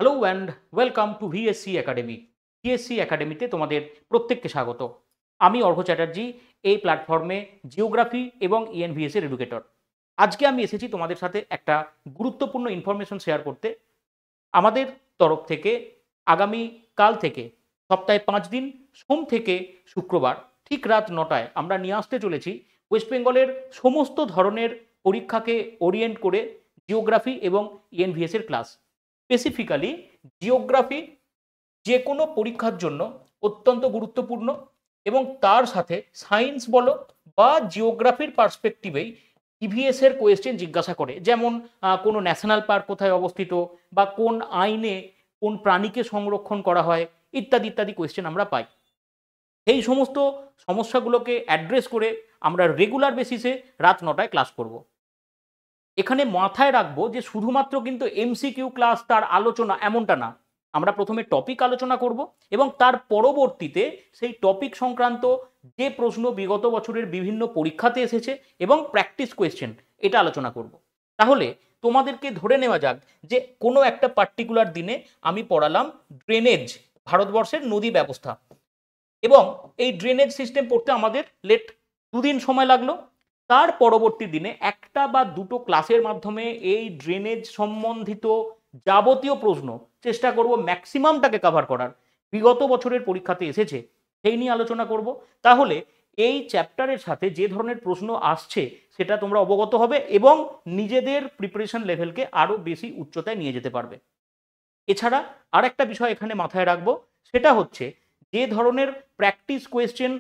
Hello and welcome to VSC academy. VSC একাডেমিতে তোমাদের প্রত্যেককে স্বাগত। আমি অর্ঘ চ্যাটার্জি, এই প্ল্যাটফর্মে জিওগ্রাফি এবং ইএনভিএস এর এডুকেটর। আজকে আমি এসেছি তোমাদের সাথে একটা গুরুত্বপূর্ণ ইনফরমেশন শেয়ার করতে। আমাদের তরফ থেকে আগামী কাল থেকে সপ্তাহে 5 দিন সোম থেকে শুক্রবার ঠিক রাত 9টায় আমরা নিয়ে আসতে চলেছি ওয়েস্ট বেঙ্গলের সমস্ত ধরনের পরীক্ষাকে ওরিয়েন্ট করে জিওগ্রাফি এবং ইএনভিএস এর ক্লাস। স্পেসিফিক্যালি জিওগ্রাফি যে কোনো পরীক্ষার জন্য অত্যন্ত গুরুত্বপূর্ণ এবং তার সাথে সায়েন্স বলো বা জিওগ্রাফির পার্সপেক্টিভেই ইভিএস এর কোয়েশ্চেন জিজ্ঞাসা করে, যেমন কোনো ন্যাশনাল পার্ক কোথায় অবস্থিত বা কোন আইনে কোন প্রাণীকে সংরক্ষণ করা হয় ইত্যাদি ইত্যাদি কোয়েশ্চেন আমরা পাই। এই সমস্ত সমস্যাগুলোকে অ্যাড্রেস করে আমরা রেগুলার বেসিসে রাত 9টায় ক্লাস করব। এখানে মাথায় রাখবো যে শুধুমাত্র কিন্তু এমসিকিউ ক্লাস তার আলোচনা এমনটা না। আমরা প্রথমে টপিক আলোচনা করব এবং তার পরবর্তীতে সেই টপিক সংক্রান্ত যে প্রশ্ন বিগত বছরের বিভিন্ন পরীক্ষাতে এসেছে এবং প্র্যাকটিস কোয়েশ্চেন এটা আলোচনা করব। তাহলে তোমাদেরকে ধরে নেওয়া যাক যে কোনো একটা পার্টিকুলার দিনে আমি পড়ালাম ড্রেনেজ, ভারতবর্ষের নদী ব্যবস্থা, এবং এই ড্রেনেজ সিস্টেম পড়তে আমাদের লেট 2 দিন সময় লাগলো। তার পরবর্তী দিনে একটা বা দুটো ক্লাসের মাধ্যমে এই ড্রেনেজ সম্বন্ধিত যাবতীয় প্রশ্ন চেষ্টা করব ম্যাক্সিমামটাকে কভার করার, বিগত বছরের পরীক্ষাতে এসেছে সেই নিয়ে আলোচনা করব। তাহলে এই চ্যাপ্টারের সাথে যে ধরনের প্রশ্ন আসছে সেটা তোমরা অবগত হবে এবং নিজেদের প্রিপারেশন লেভেলকে আরও বেশি উচ্চতায় নিয়ে যেতে পারবে। এছাড়া আর একটা বিষয় এখানে মাথায় রাখবো, সেটা হচ্ছে যে ধরনের প্র্যাকটিস কোয়েশ্চেন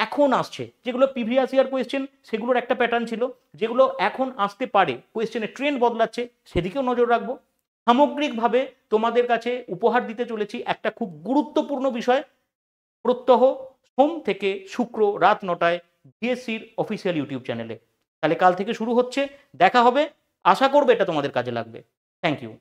এখন আসছে, যেগুলো প্রিভিয়াস ইয়ার কোয়েশ্চেন সেগুলোর একটা প্যাটার্ন ছিল, যেগুলো এখন আসতে পারে কোয়েশ্চেনের ট্রেন্ড বদলাচ্ছে সেদিকেও নজর রাখবো। সামগ্রিকভাবে তোমাদের কাছে উপহার দিতে চলেছি একটা খুব গুরুত্বপূর্ণ বিষয়, প্রত্যহ সোম থেকে শুক্র রাত 9টায় ভিএসসির অফিসিয়াল ইউটিউব চ্যানেলে। তাহলে কাল থেকে শুরু হচ্ছে, দেখা হবে, আশা করবে এটা তোমাদের কাজে লাগবে। Thank you.